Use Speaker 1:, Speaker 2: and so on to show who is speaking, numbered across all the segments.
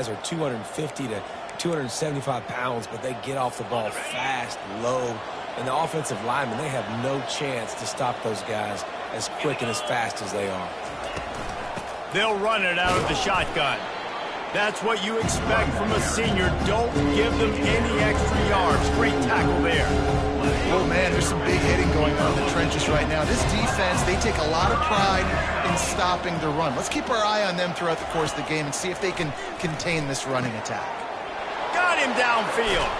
Speaker 1: guys are 250 to 275 pounds, but they get off the ball fast, low, and the offensive linemen, they have no chance to stop those guys as quick and as fast as they are.
Speaker 2: They'll run it out of the shotgun. That's what you expect from a senior. Don't give them any extra yards. Great tackle there.
Speaker 3: Oh, man, there's some big hitting going on in the trenches right now. This defense, they take a lot of pride in stopping the run. Let's keep our eye on them throughout the course of the game and see if they can contain this running attack.
Speaker 2: Got him downfield.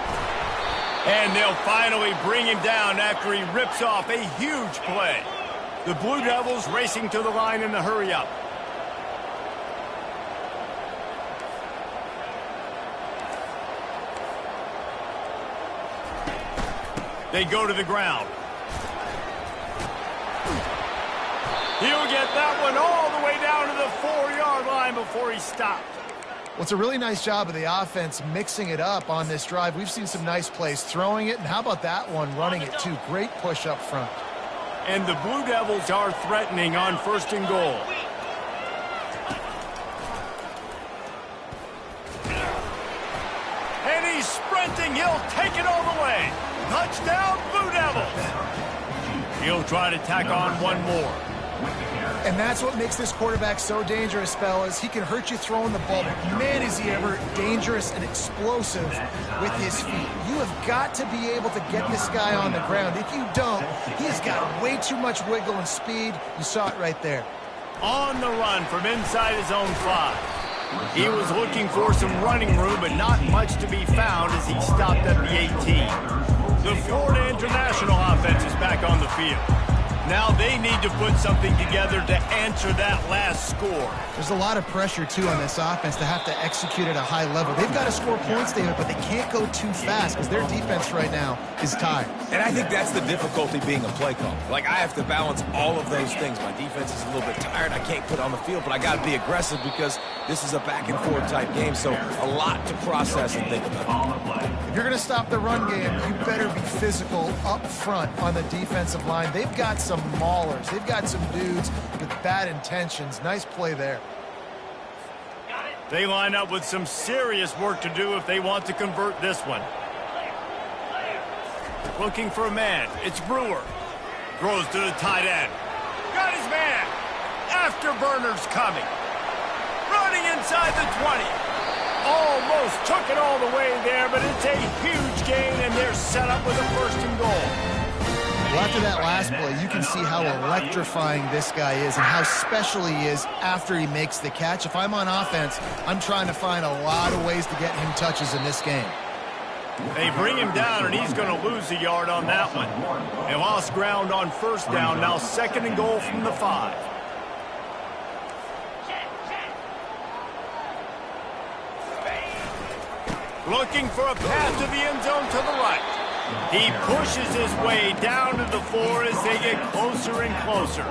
Speaker 2: And they'll finally bring him down after he rips off a huge play. The Blue Devils racing to the line in the hurry-up. They go to the ground. He'll get that one all the way down to the 4-yard line before he stopped.
Speaker 3: Well, it's a really nice job of the offense mixing it up on this drive. We've seen some nice plays throwing it, and how about that one running it too? Great push up front.
Speaker 2: And the Blue Devils are threatening on 1st and goal. And he's sprinting. He'll take it all the way. Touchdown, Blue Devils. He'll try to tack on one more.
Speaker 3: And that's what makes this quarterback so dangerous, fellas. He can hurt you throwing the ball, but man, is he ever dangerous and explosive with his feet. You have got to be able to get this guy on the ground. If you don't, he has got way too much wiggle and speed. You saw it right there.
Speaker 2: On the run from inside his own 5. He was looking for some running room, but not much to be found as he stopped at the 18. The Florida International offense is back on the field. Now they need to put something together to answer that last score.
Speaker 3: There's a lot of pressure, too, on this offense to have to execute at a high level. They've got to score points, David, but they can't go too fast because their defense right now is tired.
Speaker 1: And I think that's the difficulty being a play caller. Like, I have to balance all of those things. My defense is a little bit tired. I can't put on the field, but I got to be aggressive because this is a back-and-forth type game, so a lot to process and think about.
Speaker 3: If you're going to stop the run game, you better be physical up front on the defensive line. They've got some maulers. They've got some dudes with bad intentions. Nice play there.
Speaker 2: They line up with some serious work to do if they want to convert this one. Looking for a man. It's Brewer. Throws to the tight end. Got his man. Afterburner's coming. Running inside the 20. Almost took it all the way there, but it's a huge gain, and they're set up with a 1st and goal.
Speaker 3: Well, after that last play, you can see how electrifying this guy is and how special he is after he makes the catch. If I'm on offense, I'm trying to find a lot of ways to get him touches in this game.
Speaker 2: They bring him down, and he's going to lose a yard on that one. They lost ground on 1st down, now 2nd and goal from the 5. Looking for a pass to the end zone to the right. He pushes his way down to the 4 as they get closer and closer.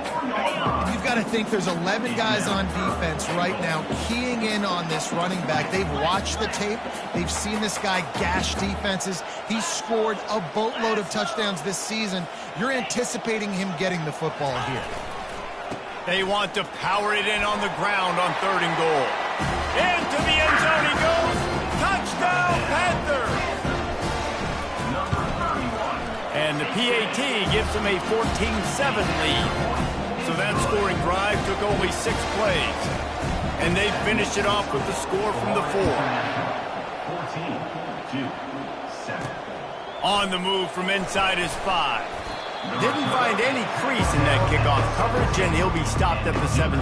Speaker 3: You've got to think there's 11 guys on defense right now keying in on this running back. They've watched the tape. They've seen this guy gash defenses. He's scored a boatload of touchdowns this season. You're anticipating him getting the football here.
Speaker 2: They want to power it in on the ground on 3rd and goal. Into the end zone he goes. Touchdown, Panthers! And the PAT gives them a 14-7 lead. So that scoring drive took only 6 plays. And they finished it off with the score from the 4. 14-7. On the move from inside his 5. Didn't find any crease in that kickoff coverage, and he'll be stopped at the 17.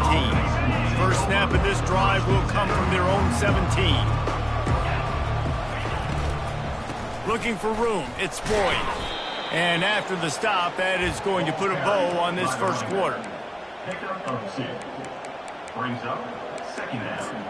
Speaker 2: First snap of this drive will come from their own 17. Looking for room, it's Boyd. And after the stop, that is going to put a bow on this 1st quarter.
Speaker 4: Pickup of 6. Brings up 2nd down.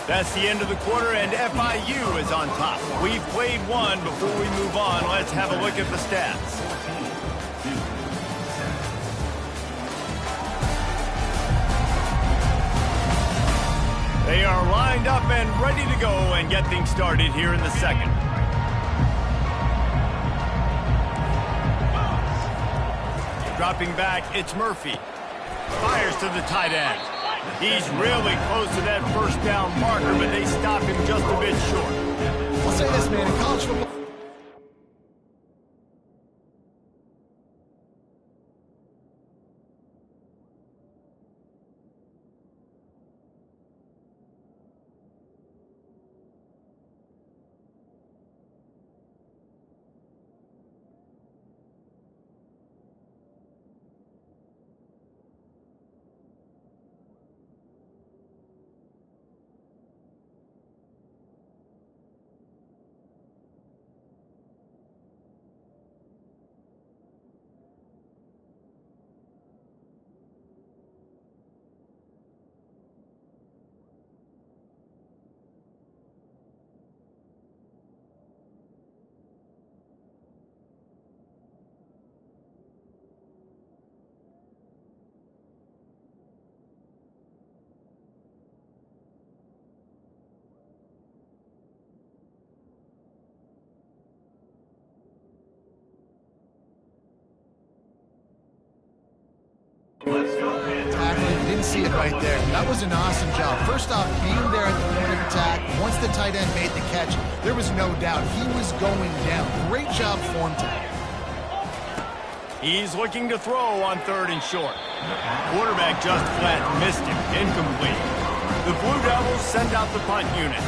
Speaker 2: That's the end of the quarter, and FIU is on top. We've played one. Before we move on, let's have a look at the stats. They are lined up and ready to go and get things started here in the second. Dropping back, it's Murphy. Fires to the tight end. He's really close to that first down marker, but they stop him just a bit short.
Speaker 3: I'll say this, man, in college football, tackling, didn't see it right there. That was an awesome job. First off, being there at the point of attack, once the tight end made the catch, there was no doubt he was going down. Great job form tackle.
Speaker 2: He's looking to throw on 3rd and short. Quarterback just flat missed him. Incomplete. The Blue Devils send out the punt unit.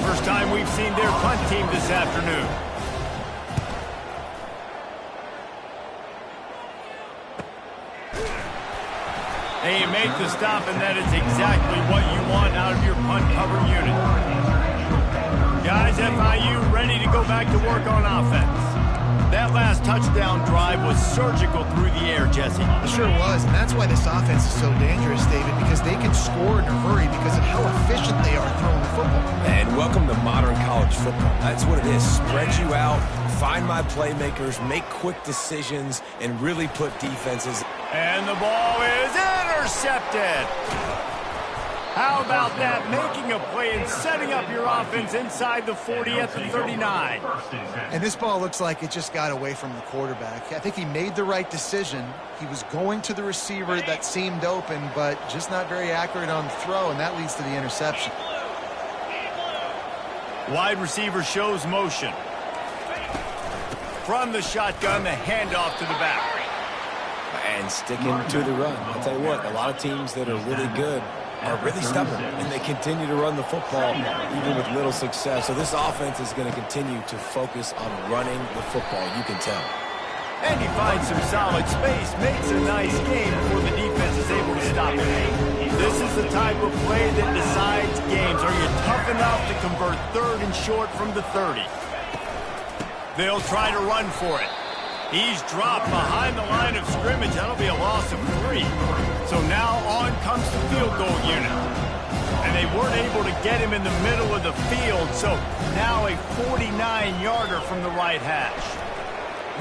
Speaker 2: First time we've seen their punt team this afternoon. They make the stop, and that is exactly what you want out of your punt cover unit. Guys, FIU ready to go back to work on offense. That last touchdown drive was surgical through the air, Jesse.
Speaker 3: It sure was, and that's why this offense is so dangerous, David, because they can score in a hurry because of how efficient they are throwing the football.
Speaker 1: And welcome to modern college football. That's what it is. Spread you out, find my playmakers, make quick decisions, and really put defenses.
Speaker 2: And the ball is intercepted. How about that? Making a play and setting up your offense inside the 40 at the 39.
Speaker 3: And this ball looks like it just got away from the quarterback. I think he made the right decision. He was going to the receiver that seemed open, but just not very accurate on the throw, and that leads to the interception.
Speaker 2: Wide receiver shows motion. From the shotgun, the handoff to the back.
Speaker 1: And sticking to the run. I'll tell you what, a lot of teams that are really good are really stubborn, and they continue to run the football even with little success. So this offense is going to continue to focus on running the football, you can tell.
Speaker 2: And he finds some solid space, makes a nice game before the defense is able to stop him. This is the type of play that decides games. Are you tough enough to convert 3rd and short from the 30? They'll try to run for it. He's dropped behind the line of scrimmage. That'll be a loss of 3. So now on comes the field goal unit. And they weren't able to get him in the middle of the field, so now a 49-yarder from the right hash.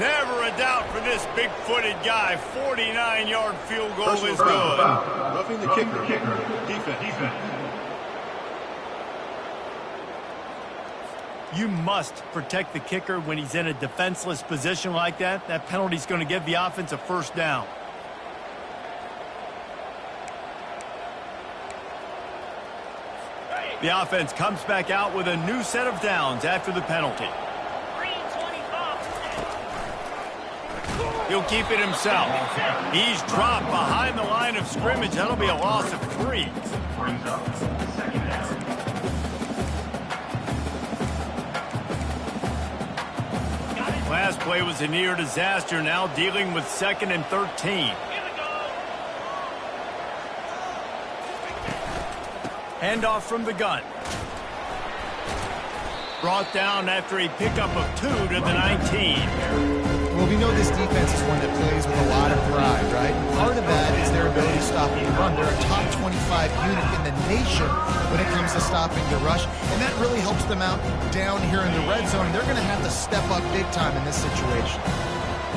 Speaker 2: Never a doubt for this big-footed guy. 49-yard field goal is good.
Speaker 5: Roughing the kicker. Defense.
Speaker 2: You must protect the kicker when he's in a defenseless position like that. That penalty's going to give the offense a first down. The offense comes back out with a new set of downs after the penalty. He'll keep it himself. He's dropped behind the line of scrimmage. That'll be a loss of 3.
Speaker 4: Brings up 2nd down.
Speaker 2: Last play was a near disaster, now dealing with 2nd and 13. Handoff from the gun. Brought down after a pickup of 2 to the 19.
Speaker 3: Well, we know this defense is one that plays with a lot of pride, right? Part of that is their ability to stop the run. They're a top 25 unit in the nation when it comes to stopping the rush, and that really helps them out down here in the red zone. They're going to have to step up big time in this situation.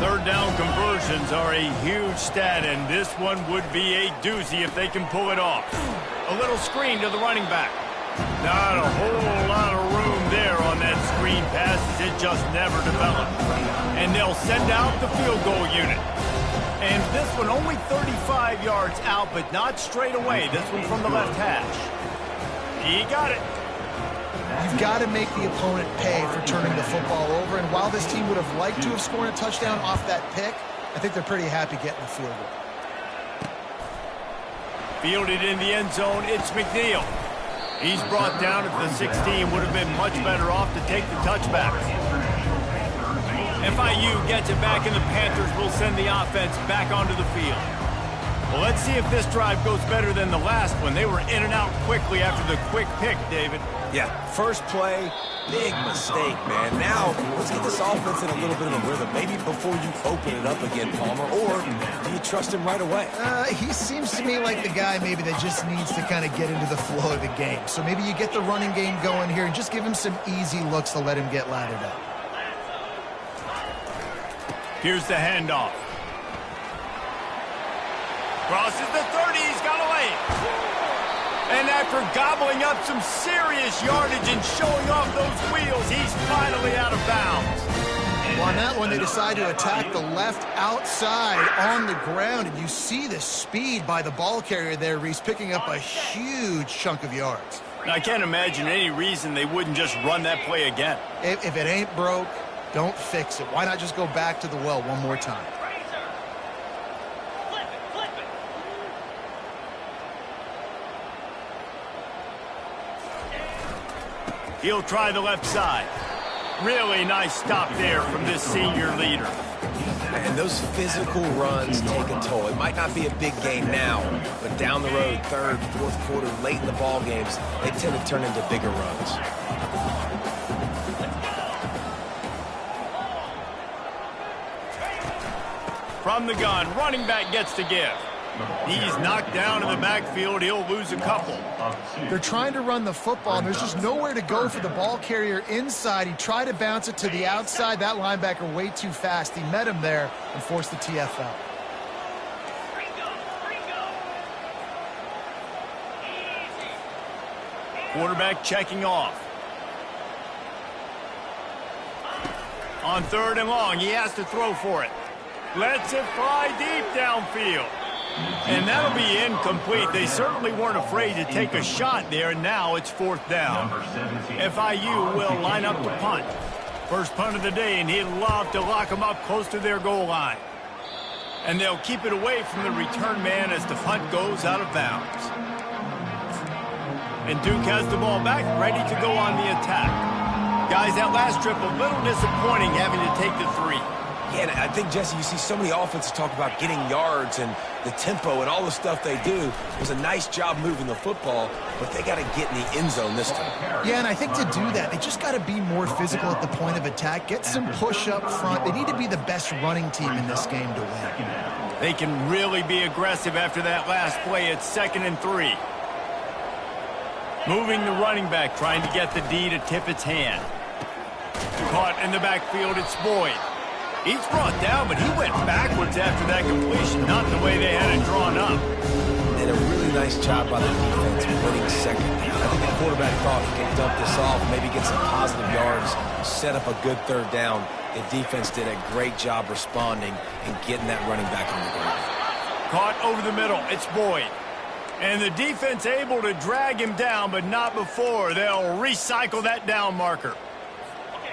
Speaker 2: 3rd down conversions are a huge stat, and this one would be a doozy if they can pull it off. A little screen to the running back. Not a whole lot of room there on that screen pass. It just never developed. And they'll send out the field goal unit. And this one only 35 yards out, but not straight away. This one from the left hash. He got it.
Speaker 3: You've got to make the opponent pay for turning the football over. And while this team would have liked to have scored a touchdown off that pick, I think they're pretty happy getting the field goal.
Speaker 2: Fielded in the end zone, it's McNeil. He's brought down at the 16, would have been much better off to take the touchback. FIU gets it back, and the Panthers will send the offense back onto the field. Well, let's see if this drive goes better than the last one. They were in and out quickly after the quick pick, David.
Speaker 1: Yeah, first play, big mistake, man. Now, let's get this offense in a little bit of a rhythm. Maybe before you open it up again, Palmer, or do you trust him right away?
Speaker 3: He seems to me like the guy maybe that just needs to kind of get into the flow of the game. So maybe you get the running game going here and just give him some easy looks to let him get lathered up.
Speaker 2: Here's the handoff. Crosses the 30, he's got away. And after gobbling up some serious yardage and showing off those wheels, he's finally out of bounds.
Speaker 3: Well, on that one, they decide to attack the left outside on the ground, and you see the speed by the ball carrier there, Reese, picking up a huge chunk of yards.
Speaker 2: Now, I can't imagine any reason they wouldn't just run that play again.
Speaker 3: If it ain't broke, don't fix it. Why not just go back to the well one more time?
Speaker 2: He'll try the left side. Really nice stop there from this senior leader.
Speaker 1: And those physical runs take a toll. It might not be a big game now, but down the road, third, fourth quarter, late in the ball games, they tend to turn into bigger runs.
Speaker 2: From the gun, running back gets to give. He's knocked down in the backfield. He'll lose a couple.
Speaker 3: They're trying to run the football, and there's just nowhere to go for the ball carrier inside. He tried to bounce it to the outside. That linebacker way too fast. He met him there and forced the TFL.
Speaker 2: Quarterback checking off. On third and long, he has to throw for it. Lets it fly deep downfield. And that'll be incomplete. They certainly weren't afraid to take a shot there, and now it's fourth down. FIU will line up to punt. First punt of the day, and he'd love to lock them up close to their goal line. And they'll keep it away from the return man as the punt goes out of bounds. And Duke has the ball back, ready to go on the attack. Guys, that last trip, a little disappointing having to take the 3.
Speaker 1: Yeah, and I think, Jesse, you see so many offenses talk about getting yards and the tempo and all the stuff they do. It was a nice job moving the football, but they got to get in the end zone this time.
Speaker 3: Yeah, and I think to do that, they just got to be more physical at the point of attack, get some push up front. They need to be the best running team in this game to win.
Speaker 2: They can really be aggressive after that last play. It's 2nd and 3. Moving the running back, trying to get the D to tip its hand. Caught in the backfield, it's Boyd. He's brought down, but he went backwards after that completion, not the way they had it drawn up.
Speaker 1: Did a really nice job by the defense winning second down. I think the quarterback thought he could dump this off, maybe get some positive yards, set up a good third down. The defense did a great job responding and getting that running back on the ground.
Speaker 2: Caught over the middle, it's Boyd. And the defense able to drag him down, but not before. They'll recycle that down marker.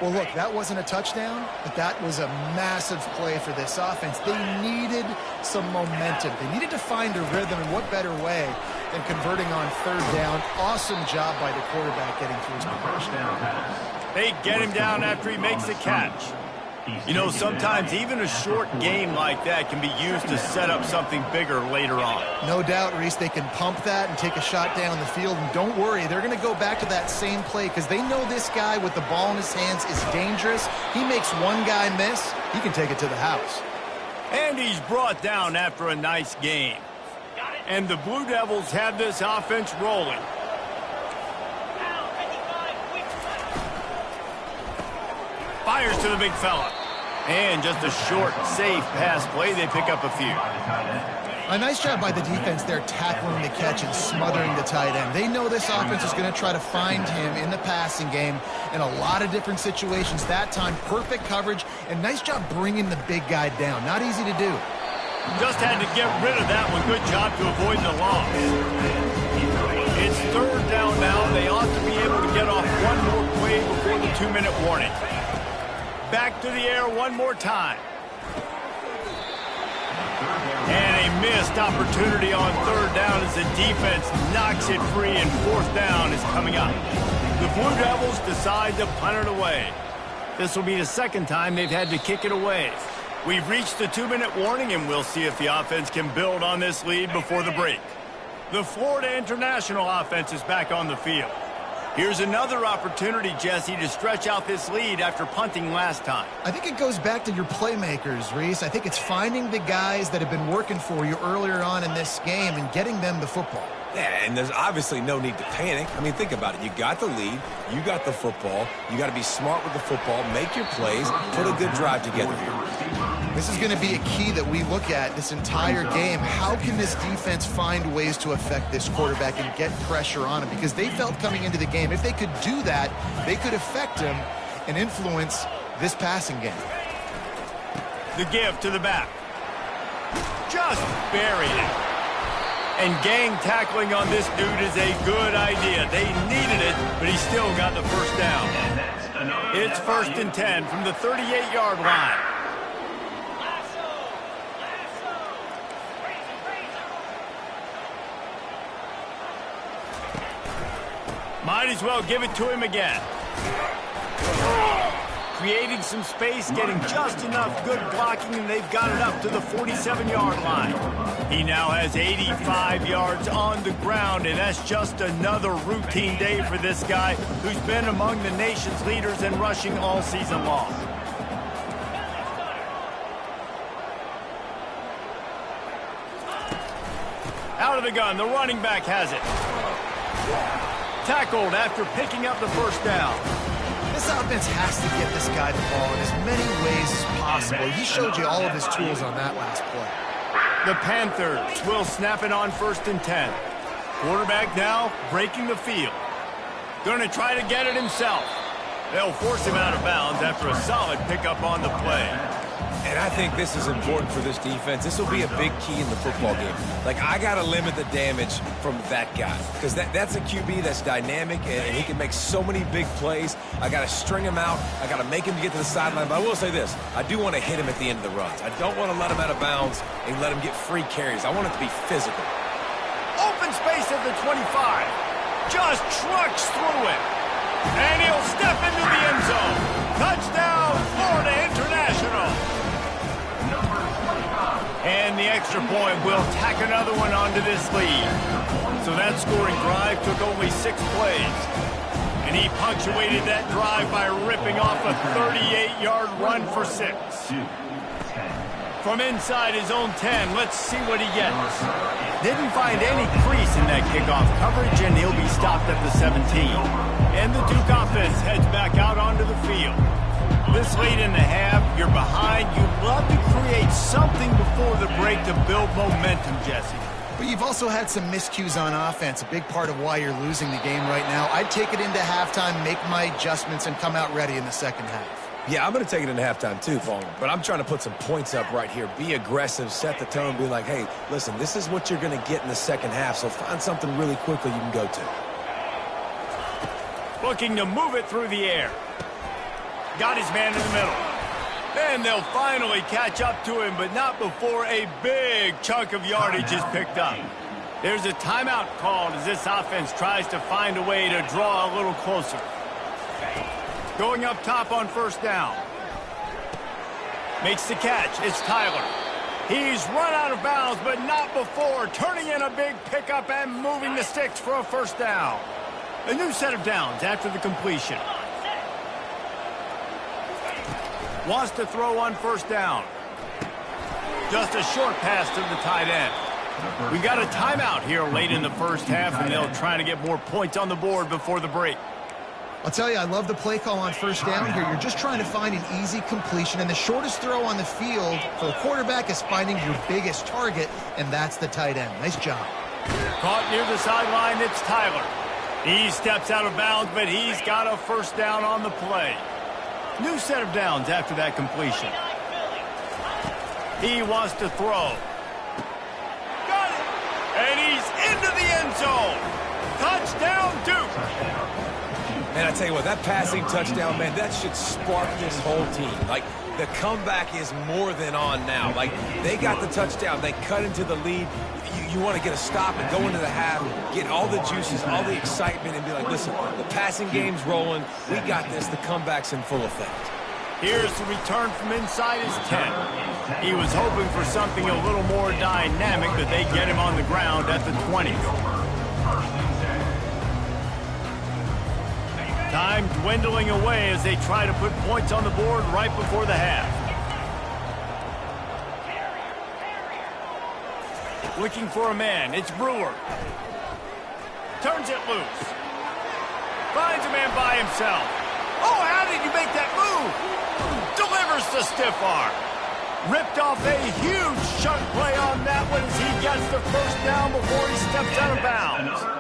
Speaker 3: Well, look, that wasn't a touchdown, but that was a massive play for this offense. They needed some momentum. They needed to find a rhythm, and what better way than converting on third down. Awesome job by the quarterback getting through his progression.
Speaker 2: They get him down after he makes the catch. You know, sometimes even a short game like that can be used to set up something bigger later on.
Speaker 3: No doubt, Reese, they can pump that and take a shot down the field. And don't worry, they're going to go back to that same play because they know this guy with the ball in his hands is dangerous. He makes one guy miss, he can take it to the house.
Speaker 2: And he's brought down after a nice game. And the Blue Devils have this offense rolling. Fires to the big fella. And just a short, safe pass play. They pick up a few.
Speaker 3: A nice job by the defense there tackling the catch and smothering the tight end. They know this offense is going to try to find him in the passing game in a lot of different situations. That time, perfect coverage, and nice job bringing the big guy down. Not easy to do.
Speaker 2: Just had to get rid of that one. Good job to avoid the loss. It's third down now. They ought to be able to get off one more play before the 2-minute warning. Back to the air one more time. And a missed opportunity on third down as the defense knocks it free, and fourth down is coming up. The Blue Devils decide to punt it away. This will be the second time they've had to kick it away. We've reached the 2-minute warning, and we'll see if the offense can build on this lead before the break. The Florida International offense is back on the field. Here's another opportunity, Jesse, to stretch out this lead after punting last time.
Speaker 3: I think it goes back to your playmakers, Reese. I think it's finding the guys that have been working for you earlier on in this game and getting them the football.
Speaker 1: Yeah, and there's obviously no need to panic. I mean, think about it. You got the lead. You got the football. You got to be smart with the football, make your plays, put a good drive together here.
Speaker 3: This is going to be a key that we look at this entire game. How can this defense find ways to affect this quarterback and get pressure on him? Because they felt coming into the game, if they could do that, they could affect him and influence this passing game.
Speaker 2: The give to the back. Just buried it. And gang tackling on this dude is a good idea. They needed it, but he still got the first down. It's 1st and 10 from the 38-yard line. Might as well give it to him again. Creating some space, getting just enough good blocking, and they've got it up to the 47-yard line. He now has 85 yards on the ground, and that's just another routine day for this guy who's been among the nation's leaders in rushing all season long. Out of the gun, the running back has it. Tackled after picking up the first down.
Speaker 3: This offense has to get this guy the ball in as many ways as possible. He showed you all of his tools on that last play.
Speaker 2: The Panthers will snap it on 1st and 10. Quarterback now breaking the field. Going to try to get it himself. They'll force him out of bounds after a solid pickup on the play.
Speaker 1: And I think this is important for this defense. This will be a big key in the football game. Like, I got to limit the damage from that guy because that's a QB that's dynamic, and he can make so many big plays. I got to string him out. I got to make him get to the sideline. But I will say this. I do want to hit him at the end of the runs. I don't want to let him out of bounds and let him get free carries. I want it to be physical.
Speaker 2: Open space at the 25. Just trucks through it. And he'll step into the end zone. Touchdown, Florida International. And the extra point will tack another one onto this lead. So that scoring drive took only 6 plays. And he punctuated that drive by ripping off a 38-yard run for 6. From inside his own 10, let's see what he gets. Didn't find any crease in that kickoff coverage, and he'll be stopped at the 17. And the Duke offense heads back out onto the field. This late in the half, you're behind. You'd love to create something before the break to build momentum, Jesse.
Speaker 3: But you've also had some miscues on offense, a big part of why you're losing the game right now. I'd take it into halftime, make my adjustments, and come out ready in the second half.
Speaker 1: Yeah, I'm going to take it into halftime too, Palmer. But I'm trying to put some points up right here. Be aggressive, set the tone, be like, hey, listen, this is what you're going to get in the second half, so find something really quickly you can go to.
Speaker 2: Looking to move it through the air. Got his man in the middle. And they'll finally catch up to him, but not before a big chunk of yardage is picked up. There's a timeout called as this offense tries to find a way to draw a little closer. Going up top on 1st down. Makes the catch. It's Tyler. He's run out of bounds, but not before turning in a big pickup and moving the sticks for a 1st down. A new set of downs after the completion. Wants to throw on 1st down. Just a short pass to the tight end. We got a timeout here late in the first half, and they'll try to get more points on the board before the break.
Speaker 3: I'll tell you, I love the play call on first down here. You're just trying to find an easy completion, and the shortest throw on the field for a quarterback is finding your biggest target, and that's the tight end. Nice job.
Speaker 2: Caught near the sideline, it's Tyler. He steps out of bounds, but he's got a first down on the play. New set of downs after that completion. He wants to throw. Got it! And he's into the end zone. Touchdown, Duke!
Speaker 1: And I tell you what, that passing touchdown, man, that should spark this whole team. Like, the comeback is more than on now. Like, they got the touchdown. They cut into the lead. You want to get a stop and go into the half, get all the juices, all the excitement, and be like, listen, the passing game's rolling. We got this. The comeback's in full effect.
Speaker 2: Here's the return from inside his 10. He was hoping for something a little more dynamic, but they get him on the ground at the 20. Time dwindling away as they try to put points on the board right before the half. Looking for a man, it's Brewer. Turns it loose. Finds a man by himself. Oh, how did you make that move? Delivers the stiff arm. Ripped off a huge chunk play on that one as he gets the first down before he steps out of bounds.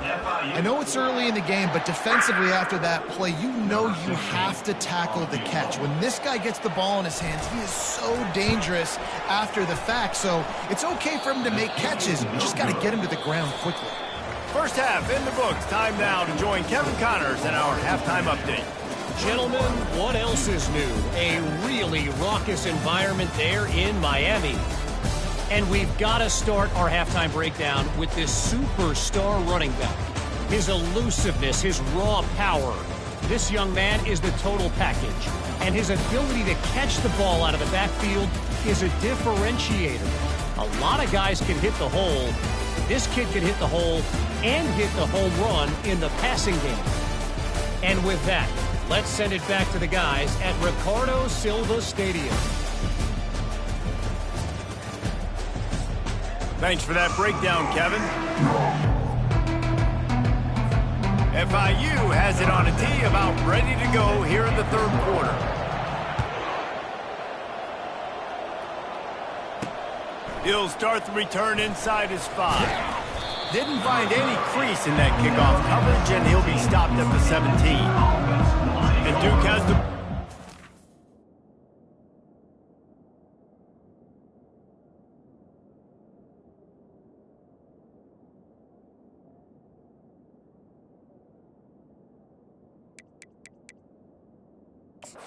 Speaker 3: I know it's early in the game, but defensively after that play, you know you have to tackle the catch. When this guy gets the ball in his hands, he is so dangerous after the fact. So it's okay for him to make catches. You just got to get him to the ground quickly.
Speaker 2: First half in the books. Time now to join Kevin Connors in our halftime update.
Speaker 6: Gentlemen, what else is new? A really raucous environment there in Miami. And we've got to start our halftime breakdown with this superstar running back. His elusiveness, his raw power. This young man is the total package. And his ability to catch the ball out of the backfield is a differentiator. A lot of guys can hit the hole. This kid can hit the hole and hit the home run in the passing game. And with that, let's send it back to the guys at Ricardo Silva Stadium.
Speaker 2: Thanks for that breakdown, Kevin. FIU has it on a tee, about ready to go here in the third quarter. He'll start the return inside his 5. Didn't find any crease in that kickoff coverage, and he'll be stopped at the 17. And Duke has the...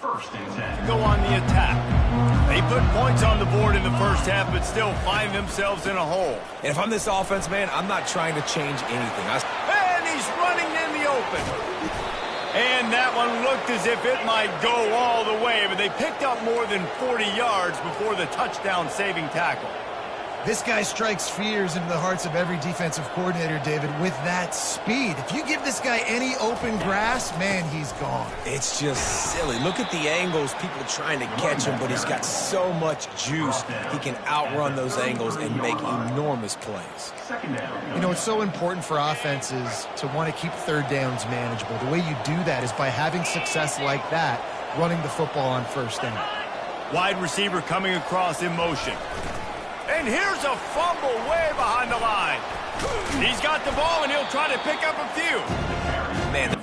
Speaker 4: First and 10.
Speaker 2: go on the attack. They put points on the board in the first half, but still find themselves in a hole.
Speaker 1: And if I'm this offense, man, I'm not trying to change anything.
Speaker 2: And he's running in the open. And that one looked as if it might go all the way, but they picked up more than 40 yards before the touchdown-saving tackle.
Speaker 3: This guy strikes fears into the hearts of every defensive coordinator, David, with that speed. If you give this guy any open grass, man, he's gone.
Speaker 1: It's just silly. Look at the angles, people trying to catch him, but he's got so much juice. He can outrun those angles and make enormous plays.
Speaker 4: Second down.
Speaker 3: You know, it's so important for offenses to want to keep third downs manageable. The way you do that is by having success like that, running the football on first down.
Speaker 2: Wide receiver coming across in motion. And here's a fumble way behind the line. He's got the ball, and he'll try to pick up a few.
Speaker 1: Man,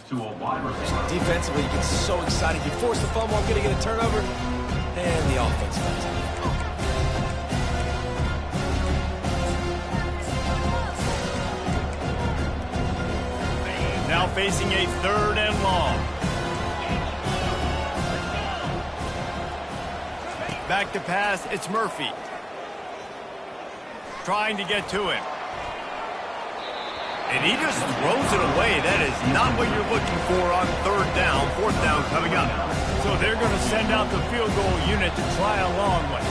Speaker 4: To a wide receiver.
Speaker 1: defensively, you get so excited. You force the fumble, I'm going to get a turnover, and the offense does it.
Speaker 2: Now facing a third and long. Back to pass, it's Murphy. Trying to get to him. And he just throws it away. That is not what you're looking for on third down. Fourth down coming up. So they're going to send out the field goal unit to try a long one.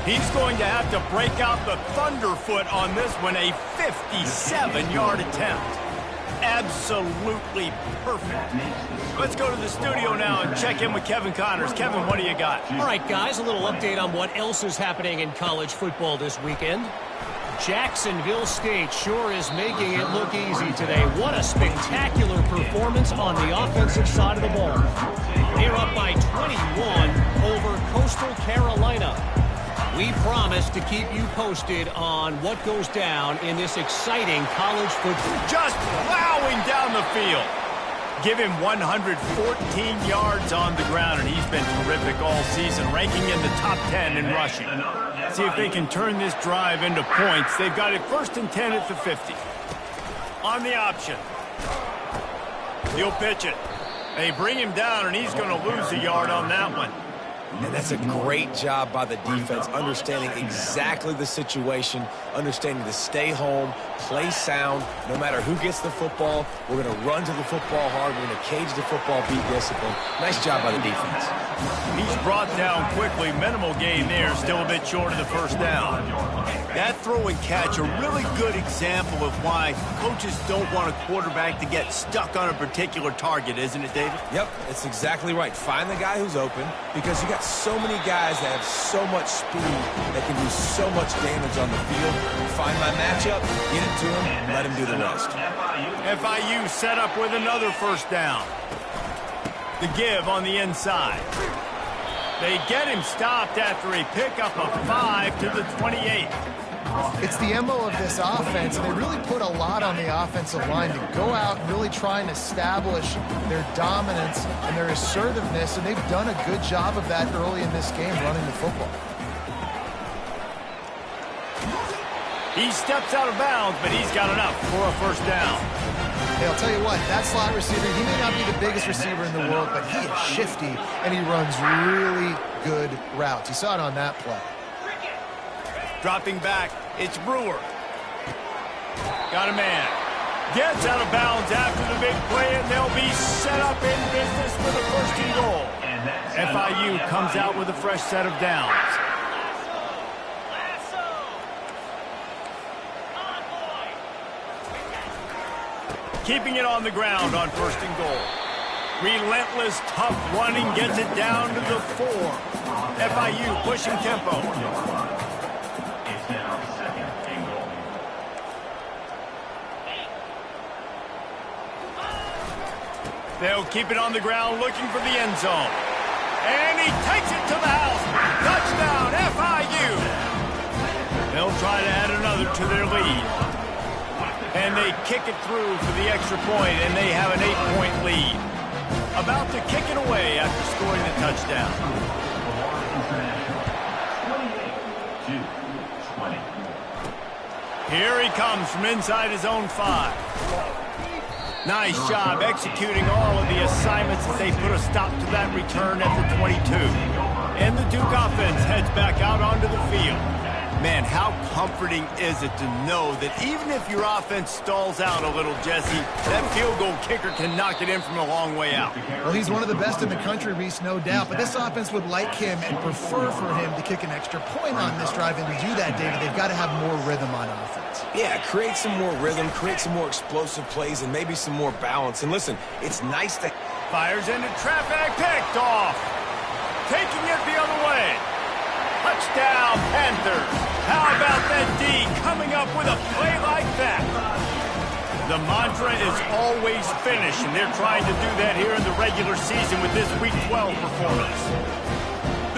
Speaker 2: He's going to have to break out the thunderfoot on this one, a 57-yard attempt. absolutely perfect. Let's go to the studio now and check in with Kevin Connors. Kevin, what do you got?
Speaker 6: All right, guys, a little update on what else is happening in college football this weekend. Jacksonville State sure is making it look easy today. What a spectacular performance on the offensive side of the ball. They're up by 21 over Coastal Carolina. We promise to keep you posted on what goes down in this exciting college football.
Speaker 2: Just plowing down the field. Give him 114 yards on the ground, and he's been terrific all season, ranking in the top 10 in rushing. See if they can turn this drive into points. They've got it 1st and 10 at the 50. On the option. He'll pitch it. They bring him down, and he's going to lose a yard on that one.
Speaker 1: And that's a great job by the defense, understanding exactly the situation, understanding to stay home, play sound. No matter who gets the football, we're going to run to the football hard. We're going to cage the football, be disciplined. Nice job by the defense.
Speaker 2: He's brought down quickly. Minimal gain there, still a bit short of the 1st down. That throw and catch, a really good example of why coaches don't want a quarterback to get stuck on a particular target, isn't it, David?
Speaker 1: Yep, it's exactly right. Find the guy who's open, because you got so many guys that have so much speed that can do so much damage on the field. Find my matchup, get it to him, and let him do the rest.
Speaker 2: FIU set up with another 1st down. The give on the inside. They get him stopped after a pickup of 5 to the 28.
Speaker 3: It's the MO of this offense, and they really put a lot on the offensive line to go out and really try and establish their dominance and their assertiveness, and they've done a good job of that early in this game, running the football.
Speaker 2: He steps out of bounds, but he's got enough for a 1st down.
Speaker 3: Hey, I'll tell you what, that slot receiver, he may not be the biggest receiver in the world, but he is shifty, and he runs really good routes. You saw it on that play.
Speaker 2: Dropping back, it's Brewer. Got a man. Gets out of bounds after the big play, and they'll be set up in business for the 1st and goal. FIU comes out with a fresh set of downs. Keeping it on the ground on 1st and goal. Relentless, tough running gets it down to the 4. FIU pushing tempo.
Speaker 4: It's now 2nd and goal.
Speaker 2: They'll keep it on the ground looking for the end zone. And he takes it to the house. Touchdown, FIU. They'll try to add another to their lead. And they kick it through for the extra point, and they have an 8-point lead. About to kick it away after scoring the touchdown.
Speaker 4: 28-20.
Speaker 2: Here he comes from inside his own 5. Nice job executing all of the assignments as they put a stop to that return at the 22. And the Duke offense heads back out onto the field. Man, how comforting is it to know that even if your offense stalls out a little, Jesse, that field goal kicker can knock it in from a long way out.
Speaker 3: Well, he's one of the best in the country, Reese, no doubt. But this offense would like him and prefer for him to kick an extra point on this drive. And to do that, David, they've got to have more rhythm on offense.
Speaker 1: Yeah, create some more rhythm, create some more explosive plays, and maybe some more balance. And listen, it's nice to...
Speaker 2: Fires into traffic, picked off. Taking it the other way. Touchdown, Panthers. How about that D coming up with a play like that? The mantra is always finish, and they're trying to do that here in the regular season with this Week 12 performance.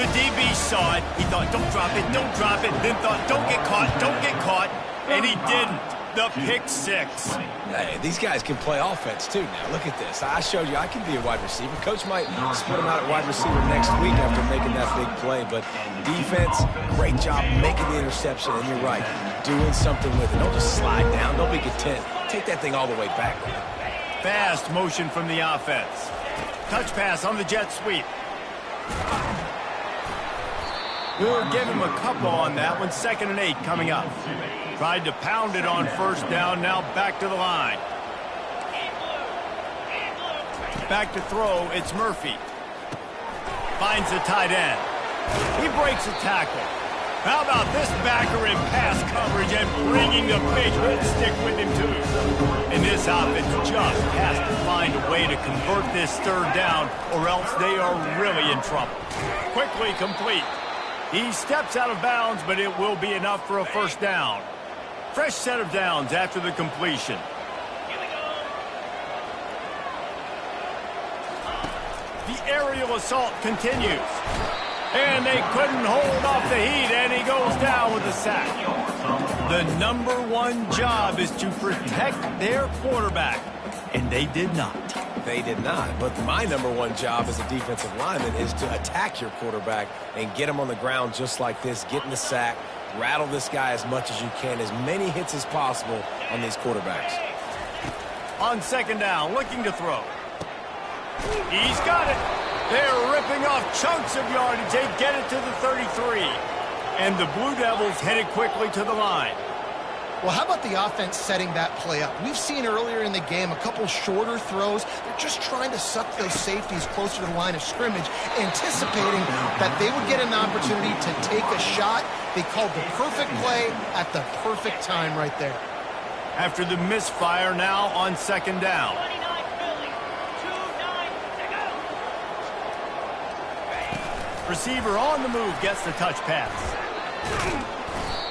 Speaker 2: The DB saw it. He thought, don't drop it, then thought, don't get caught, and he didn't. The pick 6.
Speaker 1: Hey, these guys can play offense, too, now. Look at this. I showed you I can be a wide receiver. Coach might split him out at wide receiver next week after making that big play. But defense, great job making the interception. And you're right, doing something with it. Don't just slide down. Don't be content. Take that thing all the way back.
Speaker 2: Fast motion from the offense. Touch pass on the jet sweep. We'll give him a couple on that one. 2nd and 8 coming up. Tried to pound it on 1st down, now back to the line. Back to throw, it's Murphy. Finds the tight end. He breaks a tackle. How about this backer in pass coverage and bringing bringing the big hit stick with him, too. And this offense just has to find a way to convert this third down, or else they are really in trouble. Quickly complete. He steps out of bounds, but it will be enough for a first down. Fresh set of downs after the completion. The aerial assault continues. And they couldn't hold off the heat, and he goes down with a sack. The #1 job is to protect their quarterback, and they did not.
Speaker 1: They did not, but my #1 job as a defensive lineman is to attack your quarterback and get him on the ground just like this, get in the sack, rattle this guy as much as you can, as many hits as possible on these quarterbacks.
Speaker 2: On second down, looking to throw. He's got it. They're ripping off chunks of yardage. They get it to the 33. And the Blue Devils headed quickly to the line.
Speaker 3: Well, how about the offense setting that play up? We've seen earlier in the game a couple shorter throws. They're just trying to suck those safeties closer to the line of scrimmage, anticipating that they would get an opportunity to take a shot. They called the perfect play at the perfect time right there.
Speaker 2: After the misfire, now on second down. Receiver on the move gets the touch pass.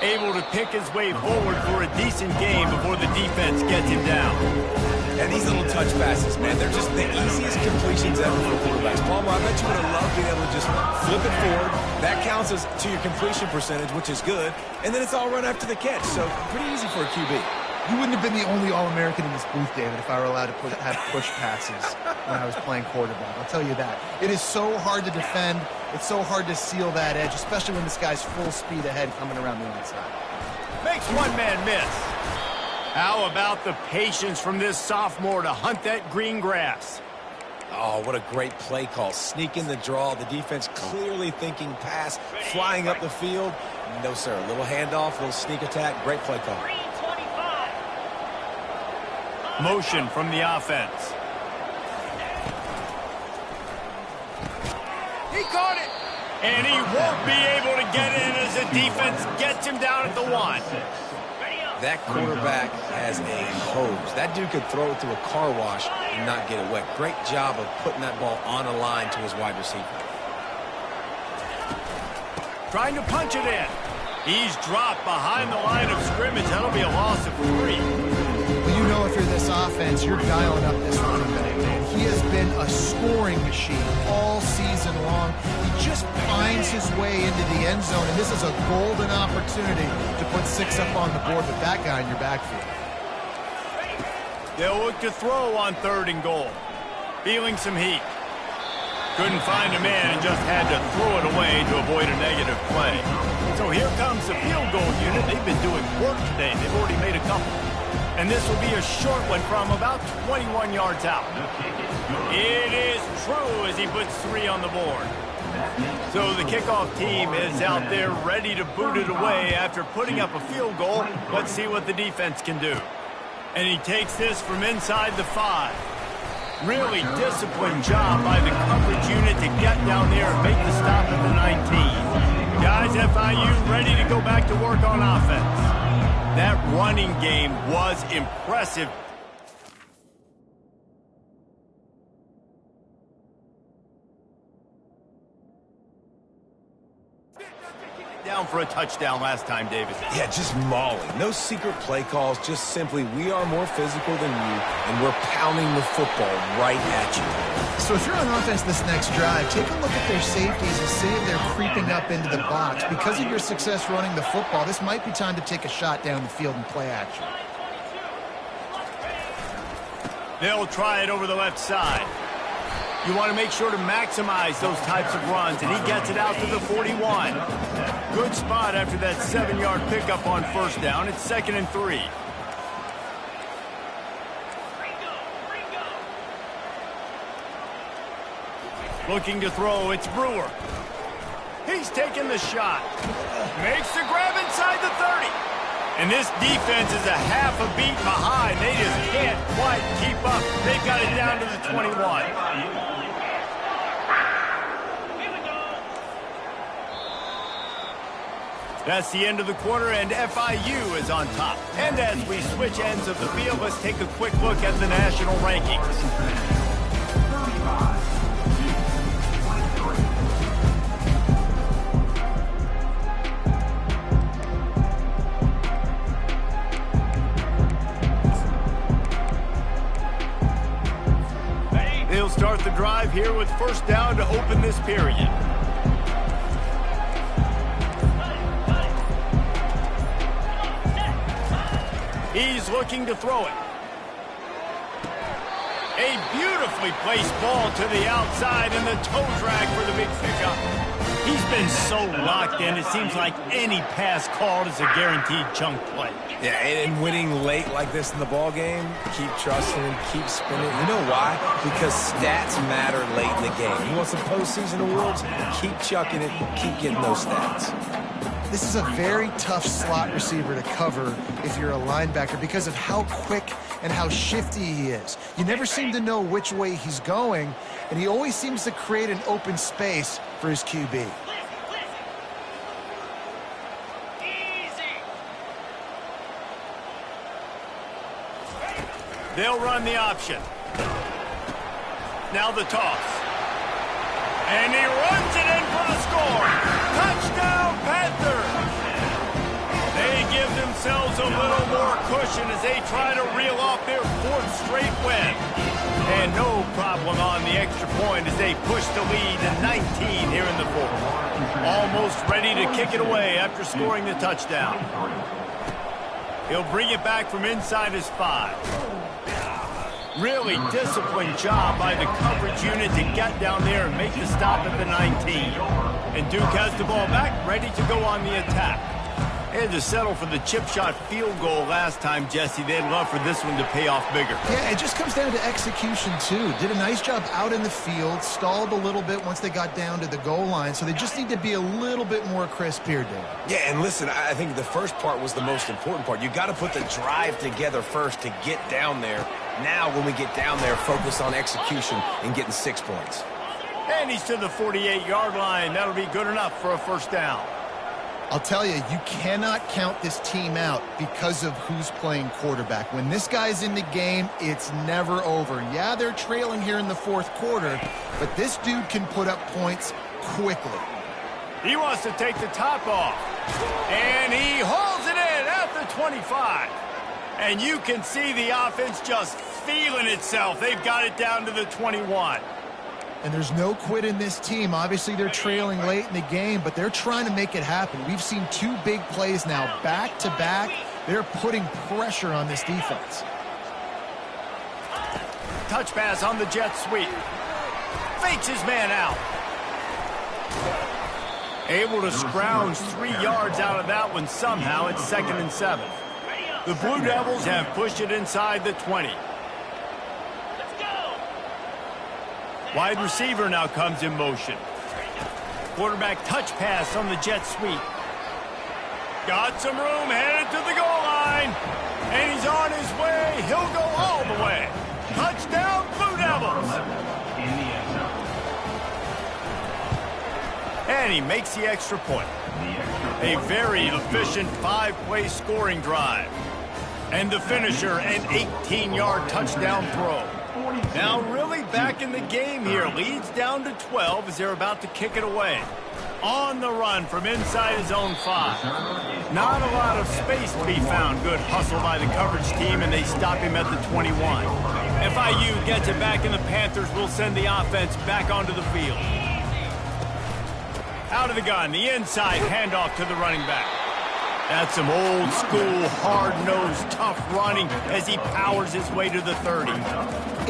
Speaker 2: Able to pick his way forward for a decent game before the defense gets him down.
Speaker 1: And these little touch passes, man, they're just the easiest completions ever for quarterbacks. Palmer, I bet you would have loved being able to just flip it forward. That counts as to your completion percentage, which is good. And then it's all run after the catch, so pretty easy for a QB.
Speaker 3: You wouldn't have been the only All-American in this booth, David, if I were allowed to have push passes when I was playing quarterback. I'll tell you that. It is so hard to defend. It's so hard to seal that edge, especially when this guy's full speed ahead coming around the outside.
Speaker 2: Makes one man miss. How about the patience from this sophomore to hunt that green grass?
Speaker 1: Oh, what a great play call. Sneak in the draw. The defense clearly thinking pass, flying up the field. No, sir. A little handoff, a little sneak attack. Great play call.
Speaker 2: Motion from the offense. He caught it. And he won't be able to get in as the defense gets him down at the 1.
Speaker 1: That quarterback has a hose. That dude could throw it through a car wash and not get it wet. Great job of putting that ball on a line to his wide receiver.
Speaker 2: Trying to punch it in. He's dropped behind the line of scrimmage. That'll be a loss of 3.
Speaker 3: Well, you know if you're this offense, you're dialing up this running back. He has been a scoring machine all season long. He just finds his way into the end zone, and this is a golden opportunity to put 6 up on the board with that guy in your backfield.
Speaker 2: They'll look to throw on 3rd and goal. Feeling some heat. Couldn't find a man and just had to throw it away to avoid a negative play. So here comes the field goal unit. They've been doing work today. They've already made a couple. And this will be a short one from about 21 yards out. It is true as he puts 3 on the board. So the kickoff team is out there ready to boot it away after putting up a field goal. Let's see what the defense can do. And he takes this from inside the 5. Really disciplined job by the coverage unit to get down there and make the stop at the 19. Guys, FIU ready to go back to work on offense. That running game was impressive. Down for a touchdown last time, David.
Speaker 1: Yeah, just mauling. No secret play calls, just simply we are more physical than you, and we're pounding the football right at you.
Speaker 3: So if you're on offense this next drive, take a look at their safeties and see if they're creeping up into the box. Because of your success running the football, this might be time to take a shot down the field and play action.
Speaker 2: They'll try it over the left side. You want to make sure to maximize those types of runs, and he gets it out to the 41. Good spot after that 7-yard pickup on first down. It's 2nd and 3. Looking to throw, it's Brewer. He's taking the shot. Makes the grab inside the 30. And this defense is a half a beat behind. They just can't quite keep up. They've got it down to the 21. That's the end of the quarter, and FIU is on top. And as we switch ends of the field, let's take a quick look at the national rankings. They'll start the drive here with first down to open this period. He's looking to throw it. A beautifully placed ball to the outside and the toe drag for the big pickup. He's been so locked in, it seems like any pass called is a guaranteed chunk play.
Speaker 1: Yeah, and winning late like this in the ball game, keep trusting him, keep spinning. You know why? Because stats matter late in the game. You want some postseason awards? Keep chucking it, keep getting those stats.
Speaker 3: This is a very tough slot receiver to cover if you're a linebacker because of how quick and how shifty he is. You never seem to know which way he's going, and he always seems to create an open space for his QB.
Speaker 2: They'll run the option. Now the toss. And he runs it in for a score. Touchdown, Panthers! They give themselves a little more cushion as they try to reel off their fourth straight win. And no problem on the extra point as they push the lead to 19 here in the fourth. Almost ready to kick it away after scoring the touchdown. He'll bring it back from inside his 5. Really disciplined job by the coverage unit to get down there and make the stop at the 19. And Duke has the ball back, ready to go on the attack. They had to settle for the chip shot field goal last time, Jesse. They'd love for this one to pay off bigger.
Speaker 3: Yeah, it just comes down to execution, too. Did a nice job out in the field, stalled a little bit once they got down to the goal line, so they just need to be a little bit more crisp here, Dave.
Speaker 1: Yeah, and listen, I think the first part was the most important part. You got to put the drive together first to get down there. Now, when we get down there, focus on execution and getting 6 points.
Speaker 2: And he's to the 48-yard line. That'll be good enough for a first down.
Speaker 3: I'll tell you, you cannot count this team out because of who's playing quarterback. When this guy's in the game, it's never over. Yeah, they're trailing here in the fourth quarter, but this dude can put up points quickly.
Speaker 2: He wants to take the top off. And he hauls it in at the 25. And you can see the offense just feeling itself. They've got it down to the 21.
Speaker 3: And there's no quit in this team. Obviously, they're trailing late in the game, but they're trying to make it happen. We've seen 2 big plays now, back-to-back. They're putting pressure on this defense.
Speaker 2: Touch pass on the jet sweep. Fakes his man out. Able to scrounge 3 yards out of that one somehow. It's 2nd and 7. The Blue Devils have pushed it inside the 20. Wide receiver now comes in motion. Quarterback touch pass on the jet sweep. Got some room, headed to the goal line. And he's on his way. He'll go all the way. Touchdown, Blue Devils. And he makes the extra point. A very efficient 5-play scoring drive. And the finisher, an 18-yard touchdown throw. Now really back in the game here. Leads down to 12 as they're about to kick it away. On the run from inside his own 5. Not a lot of space to be found. Good hustle by the coverage team, and they stop him at the 21. FIU gets it back, and the Panthers will send the offense back onto the field. Out of the gun, the inside handoff to the running back. That's some old-school, hard-nosed, tough running as he powers his way to the 30.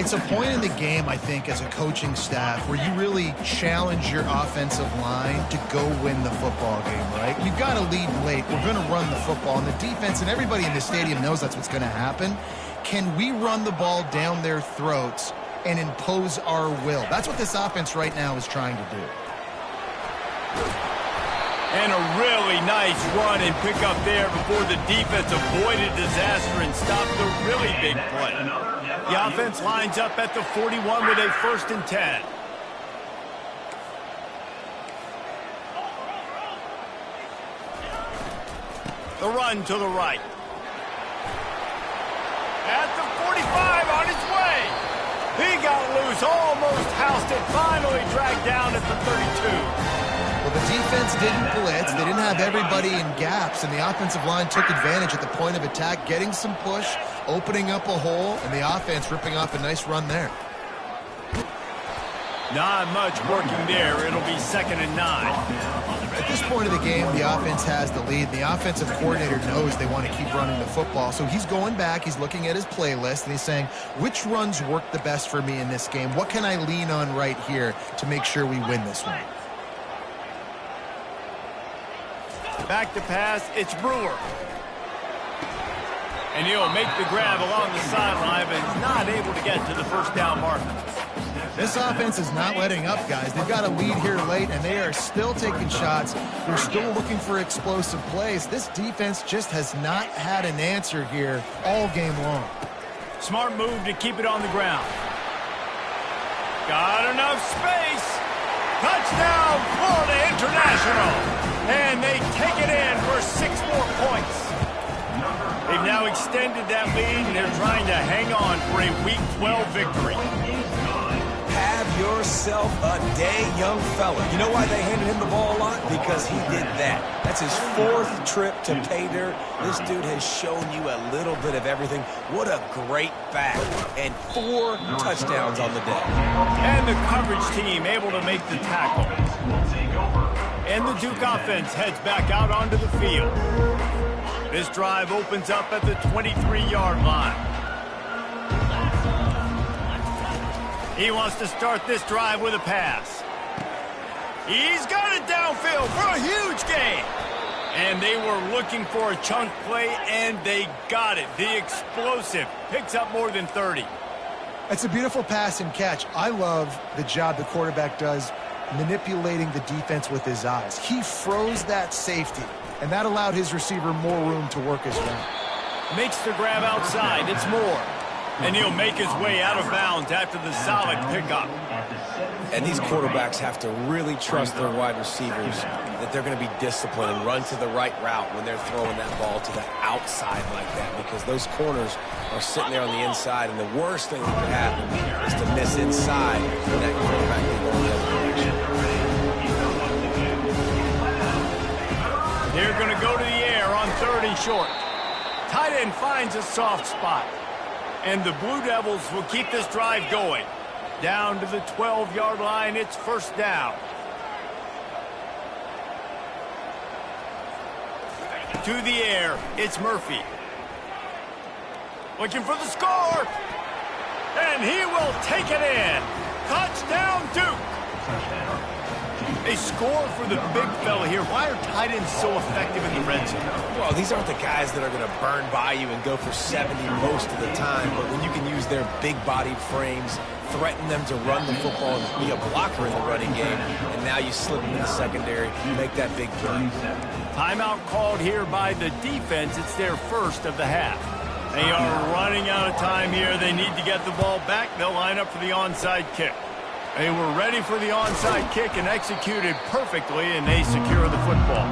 Speaker 3: It's a point in the game, I think, as a coaching staff where you really challenge your offensive line to go win the football game, right? You've got to lead late. We're going to run the football, and the defense and everybody in the stadium knows that's what's going to happen. Can we run the ball down their throats and impose our will? That's what this offense right now is trying to do.
Speaker 2: And a really nice run and pick up there before the defense avoided disaster and stopped the really big play. The offense lines up at the 41 with a 1st and 10. The run to the right. At the 45, on his way. He got loose, almost housed it, finally dragged down at the 32.
Speaker 3: Well, the defense didn't blitz. They didn't have everybody in gaps, and the offensive line took advantage at the point of attack, getting some push, opening up a hole, and the offense ripping off a nice run there.
Speaker 2: Not much working there. It'll be 2nd and 9.
Speaker 3: At this point of the game, the offense has the lead. The offensive coordinator knows they want to keep running the football. So he's going back, he's looking at his playlist, and he's saying, which runs work the best for me in this game? What can I lean on right here to make sure we win this one?
Speaker 2: Back to pass, it's Brewer. And he'll make the grab along the sideline, but is not able to get to the first down marker.
Speaker 3: This offense is not letting up, guys. They've got a lead here late, and they are still taking shots. They're still looking for explosive plays. This defense just has not had an answer here all game long.
Speaker 2: Smart move to keep it on the ground. Got enough space. Touchdown, Florida International. And they take it in for 6 more points. They've now extended that lead, and they're trying to hang on for a Week 12 victory.
Speaker 1: Have yourself a day, young fella. You know why they handed him the ball a lot? Because he did that. That's his 4th trip to pay dirt. This dude has shown you a little bit of everything. What a great back. And 4 touchdowns on the day.
Speaker 2: And the coverage team able to make the tackle. And the Duke offense heads back out onto the field. This drive opens up at the 23-yard line. He wants to start this drive with a pass. He's got it downfield for a huge gain. And they were looking for a chunk play, and they got it. The explosive picks up more than 30.
Speaker 3: It's a beautiful pass and catch. I love the job the quarterback does manipulating the defense with his eyes. He froze that safety, and that allowed his receiver more room to work his route.
Speaker 2: Makes the grab outside. It's Moore. And he'll make his way out of bounds after the solid pickup.
Speaker 1: And these quarterbacks have to really trust their wide receivers that they're going to be disciplined and run to the right route when they're throwing that ball to the outside like that, because those corners are sitting there on the inside, and the worst thing that could happen is to miss inside when that quarterback can go in the other direction.
Speaker 2: They're going to go to the air on 3rd and short. Tight end finds a soft spot. And the Blue Devils will keep this drive going. Down to the 12-yard line, it's 1st down. To the air, it's Murphy. Looking for the score. And he will take it in. Touchdown, Duke. A score for the big fella here. Why are tight ends so effective in the red zone?
Speaker 1: Well, these aren't the guys that are going to burn by you and go for 70 most of the time, but when you can use their big-bodied frames, threaten them to run the football and be a blocker in the running game, and now you slip them in the secondary, make that big play.
Speaker 2: Timeout called here by the defense. It's their 1st of the half. They are running out of time here. They need to get the ball back. They'll line up for the onside kick. They were ready for the onside kick and executed perfectly, and they secure the football.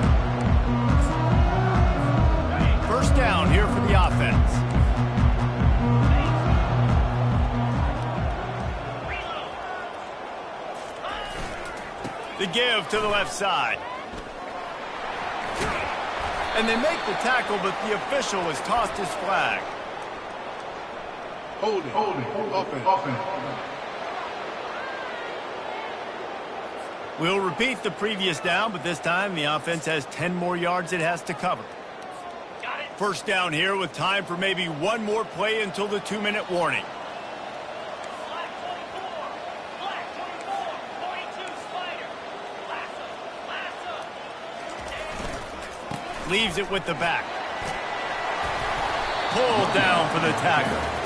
Speaker 2: 1st down here for the offense. The give to the left side. And they make the tackle, but the official has tossed his flag.
Speaker 5: Holding. Offense.
Speaker 2: We'll repeat the previous down, but this time the offense has 10 more yards it has to cover. 1st down here with time for maybe one more play until the 2-minute warning. Leaves it with the back. Pulled down for the tackle.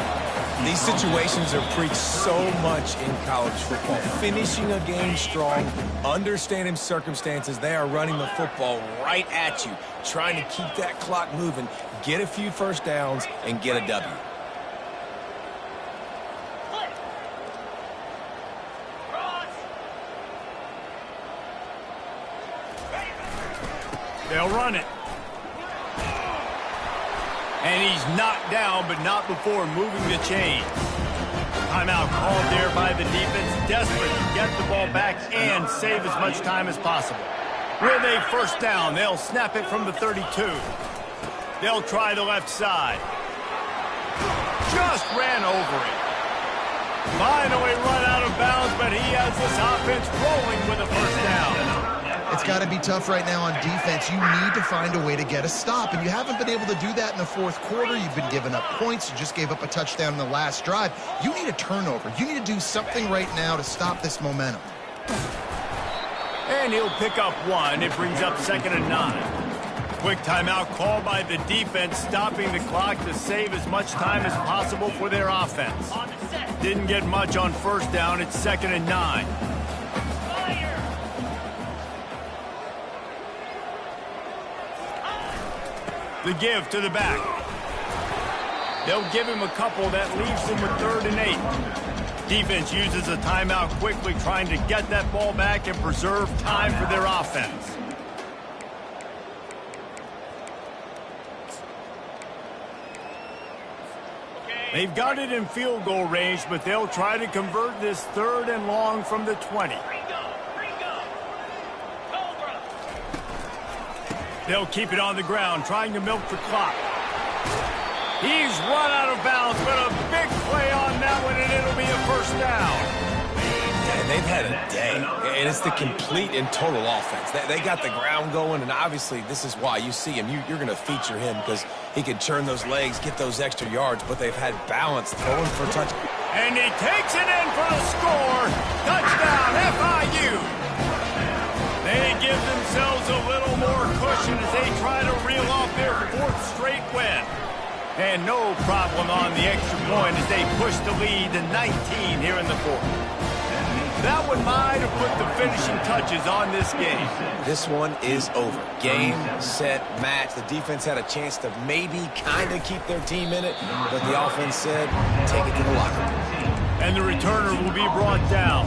Speaker 1: These situations are preached so much in college football. Finishing a game strong, understanding circumstances. They are running the football right at you, trying to keep that clock moving, get a few 1st downs, and get a W. They'll run it.
Speaker 2: And he's knocked down, but not before moving the chain. Timeout called there by the defense, desperate to get the ball back and save as much time as possible. With a first down, they'll snap it from the 32. They'll try the left side. Just ran over it. Finally run out of bounds, but he has this offense rolling with a first down.
Speaker 3: It's got to be tough right now on defense. You need to find a way to get a stop, and you haven't been able to do that in the fourth quarter. You've been giving up points. You just gave up a touchdown in the last drive. You need a turnover. You need to do something right now to stop this momentum.
Speaker 2: And he'll pick up one. It brings up 2nd and 9. Quick timeout called by the defense, stopping the clock to save as much time as possible for their offense. Didn't get much on first down. It's 2nd and 9. The give to the back. They'll give him a couple. That leaves him with 3rd and 8. Defense uses a timeout quickly, trying to get that ball back and preserve time for their offense. They've got it in field goal range, but they'll try to convert this 3rd and long from the 20. They'll keep it on the ground, trying to milk the clock. He's run out of bounds, but a big play on that one, and it'll be a first down.
Speaker 1: And they've had a day, and it's the complete and total offense. They got the ground going, and obviously this is why you see him. You're going to feature him because he can churn those legs, get those extra yards, but they've had balance throwing for touch.
Speaker 2: And he takes it in for the score. Touchdown, FIU. They give themselves a little more cushion as they try to reel off their 4th straight win. And no problem on the extra point as they push the lead to 19 here in the 4th. That one might have put the finishing touches on this game.
Speaker 1: This one is over. Game, set, match. The defense had a chance to maybe kind of keep their team in it, but the offense said, take it to the locker room.
Speaker 2: And the returner will be brought down.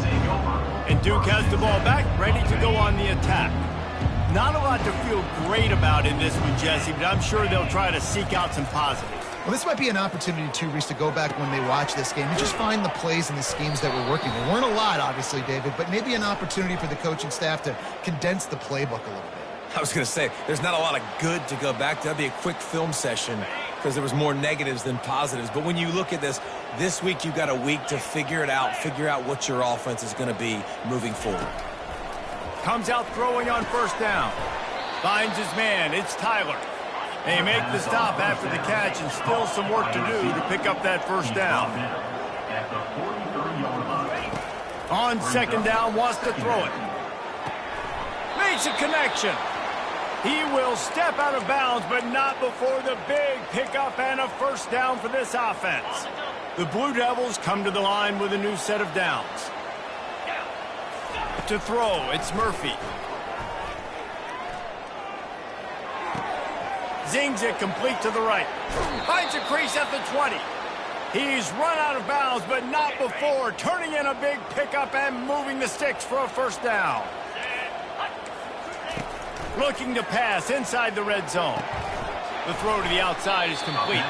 Speaker 2: And Duke has the ball back, ready to go on the attack. Not a lot to feel great about in this one, Jesse, but I'm sure they'll try to seek out some positives.
Speaker 3: Well, this might be an opportunity, too, Reese, to go back when they watch this game and just find the plays and the schemes that were working. There weren't a lot, obviously, David, but maybe an opportunity for the coaching staff to condense the playbook a little bit.
Speaker 1: I was going to say, there's not a lot of good to go back to. That'd be a quick film session because there was more negatives than positives. But when you look at this week you've got a week to figure it out, figure out what your offense is going to be moving forward.
Speaker 2: Comes out throwing on first down. Finds his man. It's Tyler. They make the stop after the catch, and still some work to do to pick up that first down. On 2nd down, wants to throw it. Makes a connection. He will step out of bounds, but not before the big pickup and a first down for this offense. The Blue Devils come to the line with a new set of downs. To throw, it's Murphy. Zings it complete to the right. Finds a crease at the 20. He's run out of bounds, but not before turning in a big pickup and moving the sticks for a first down. Looking to pass inside the red zone. The throw to the outside is complete.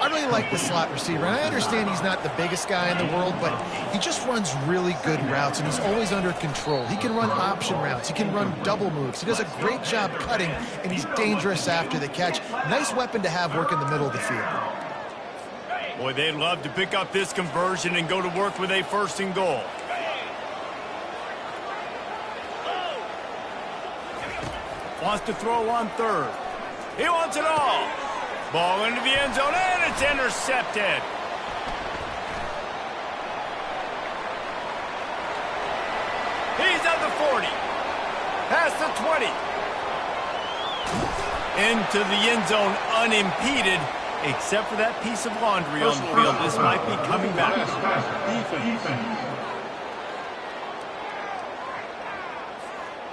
Speaker 3: I really like the slot receiver. And I understand he's not the biggest guy in the world, but he just runs really good routes, and he's always under control. He can run option routes. He can run double moves. He does a great job cutting, and he's dangerous after the catch. Nice weapon to have work in the middle of the field.
Speaker 2: Boy, they'd love to pick up this conversion and go to work with a 1st and goal. Wants to throw on 3rd. He wants it all. Ball into the end zone, and it's intercepted. He's at the 40. Past the 20. Into the end zone unimpeded, except for that piece of laundry on the field. This might be coming back.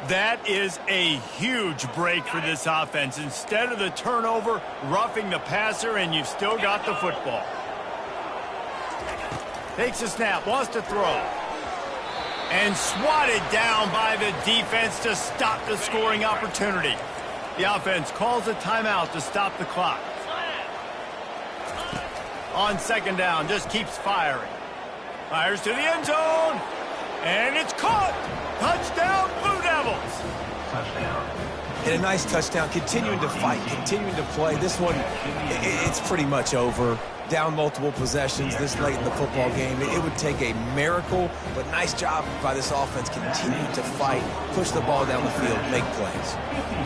Speaker 2: That is a huge break for this offense. Instead of the turnover, roughing the passer, and you've still got the football. Takes a snap, wants to throw. And swatted down by the defense to stop the scoring opportunity. The offense calls a timeout to stop the clock. On second down, just keeps firing. Fires to the end zone. And it's caught. Touchdown, Blue Devils.
Speaker 4: Touchdown.
Speaker 1: And a nice touchdown, continuing to fight, continuing to play. This one, it's pretty much over. Down multiple possessions this late in the football game. It would take a miracle, but nice job by this offense continuing to fight, push the ball down the field, make plays.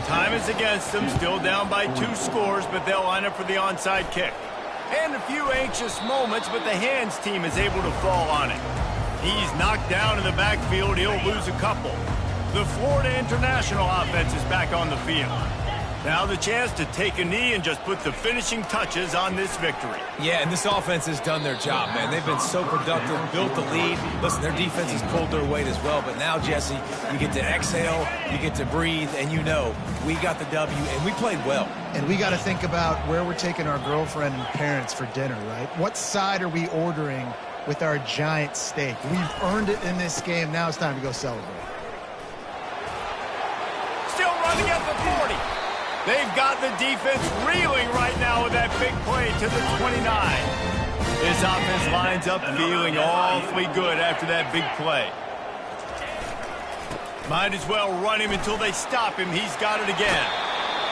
Speaker 2: Time is against them, still down by 2 scores, but they'll line up for the onside kick. And a few anxious moments, but the hands team is able to fall on it. He's knocked down in the backfield. He'll lose a couple. The Florida International offense is back on the field. Now the chance to take a knee and just put the finishing touches on this victory.
Speaker 1: Yeah, and this offense has done their job, man. They've been so productive, built the lead. Listen, their defense has pulled their weight as well. But now, Jesse, you get to exhale, you get to breathe, and you know we got the W, and we played well.
Speaker 3: And we got to think about where we're taking our girlfriend and parents for dinner, right? What side are we ordering with our giant steak? We've earned it in this game. Now it's time to go celebrate.
Speaker 2: Still running at the 40. They've got the defense reeling right now with that big play to the 29. This offense lines up feeling awfully good after that big play. Might as well run him until they stop him. He's got it again.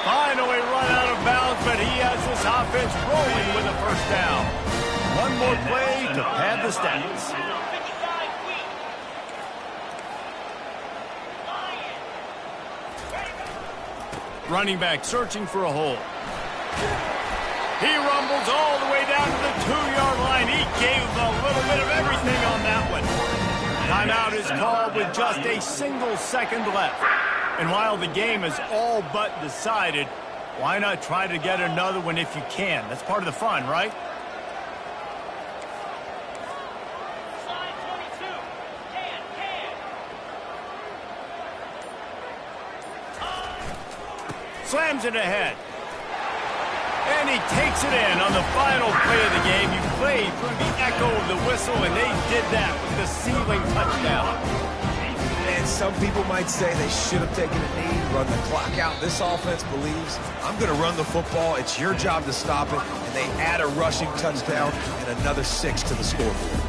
Speaker 2: Finally run out of bounds, but he has this offense rolling with a first down. One more play to pad the stats. Running back searching for a hole. He rumbles all the way down to the 2-yard line. He gave a little bit of everything on that one. Timeout is called with just a single second left. And while the game is all but decided, why not try to get another one if you can? That's part of the fun, right? Slams it ahead. And he takes it in on the final play of the game. You played through the echo of the whistle, and they did that with the sealing touchdown.
Speaker 1: And some people might say they should have taken a knee, run the clock out. This offense believes, I'm going to run the football. It's your job to stop it. And they add a rushing touchdown and another 6 to the scoreboard.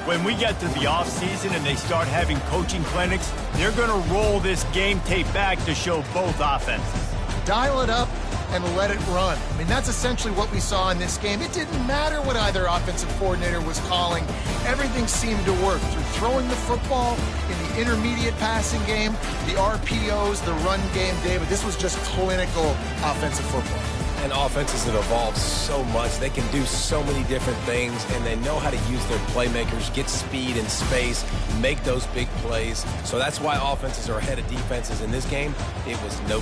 Speaker 2: When we get to the offseason and they start having coaching clinics, they're going to roll this game tape back to show both offenses.
Speaker 3: Dial it up and let it run. I mean, that's essentially what we saw in this game. It didn't matter what either offensive coordinator was calling. Everything seemed to work through throwing the football in the intermediate passing game, the RPOs, the run game. David, this was just clinical offensive football.
Speaker 1: And offenses have evolved so much. They can do so many different things, and they know how to use their playmakers, get speed and space, make those big plays. So that's why offenses are ahead of defenses in this game. It was no